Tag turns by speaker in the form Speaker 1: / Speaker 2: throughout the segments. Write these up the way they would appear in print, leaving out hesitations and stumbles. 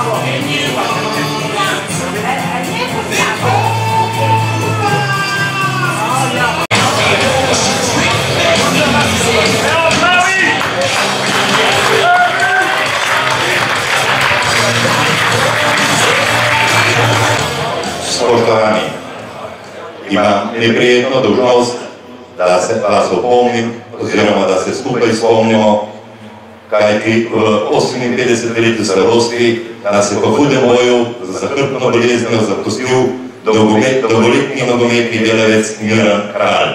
Speaker 1: Spoštovani, imam neprijetno dolžnost, da se vas opomnim oziroma da se skupaj spomnimo, kajti v 58 starosti nas je po hudem boju za zahrbtno boleznjo zapustil dolgoletni nogometni delavec Miran Kralj.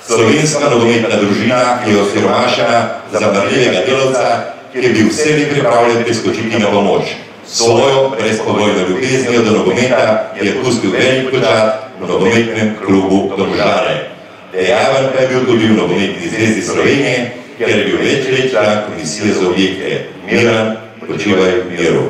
Speaker 1: Slovenska nogometna družina je osiromašena za marljivega delavca, ki je bil vselej pripravljen priskočiti na pomoč. Svojo brezpogojno ljubeznijo do nogometa je pustil velik pečat v nogometnem klubu Domžale. Dejaven pa je bil tudi v nogometni zvezi Slovenije, ker je bil večletni član komisije za objekte. Miran, počivaj v miru.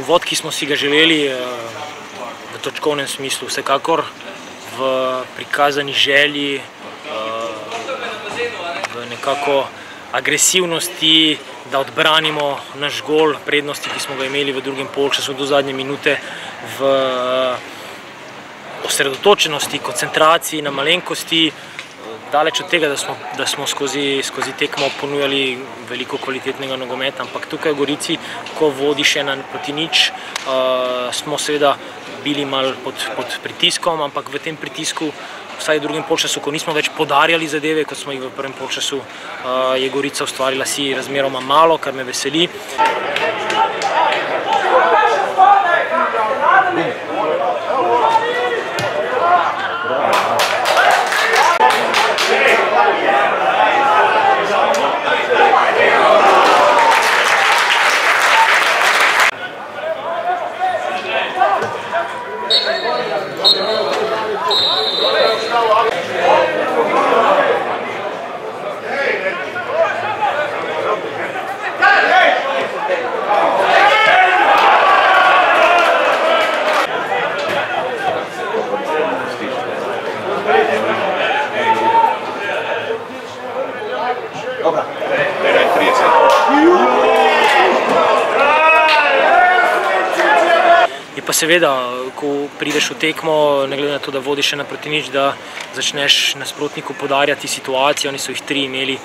Speaker 2: Uvod, ki smo si ga želeli v točkovnem smislu, vsekakor v prikazani želji, v nekako agresivnosti, da odbranimo naš gol, prednosti, ki smo ga imeli v drugem polčasu do zadnje minute, v osredotočenosti, koncentraciji na malenkosti, daleč od tega, da smo skozi tekmo ponujali veliko kvalitetnega nogometa, ampak tukaj v Gorici, ko vodiš 1-0, smo seveda bili malo pod pritiskom, ampak v tem pritisku, vsaj v drugem polčasu, ko nismo več podarjali zadeve, kot smo jih v prvem polčasu, je Gorica ustvarila si razmeroma malo, kar me veseli. Je pa seveda, ko prideš v tekmo, ne glede na to, da vodiš 1-0, da začneš nasprotniku podarjati situacijo. Oni so jih 3 imeli,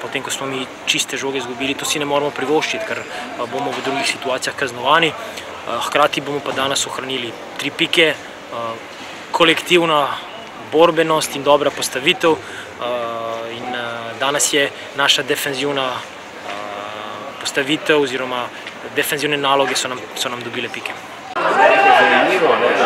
Speaker 2: potem ko smo mi čiste žoge izgubili, to si ne moramo privoščiti, ker bomo v drugih situacijah kaznovani. Hkrati bomo pa danes ohranili 3 pike, kolektivna borbenost in dobra postavitev. In danes je naša defenzivna postavitev oziroma defenzivne naloge so nam dobile pike.
Speaker 3: Zanimivo, recimo...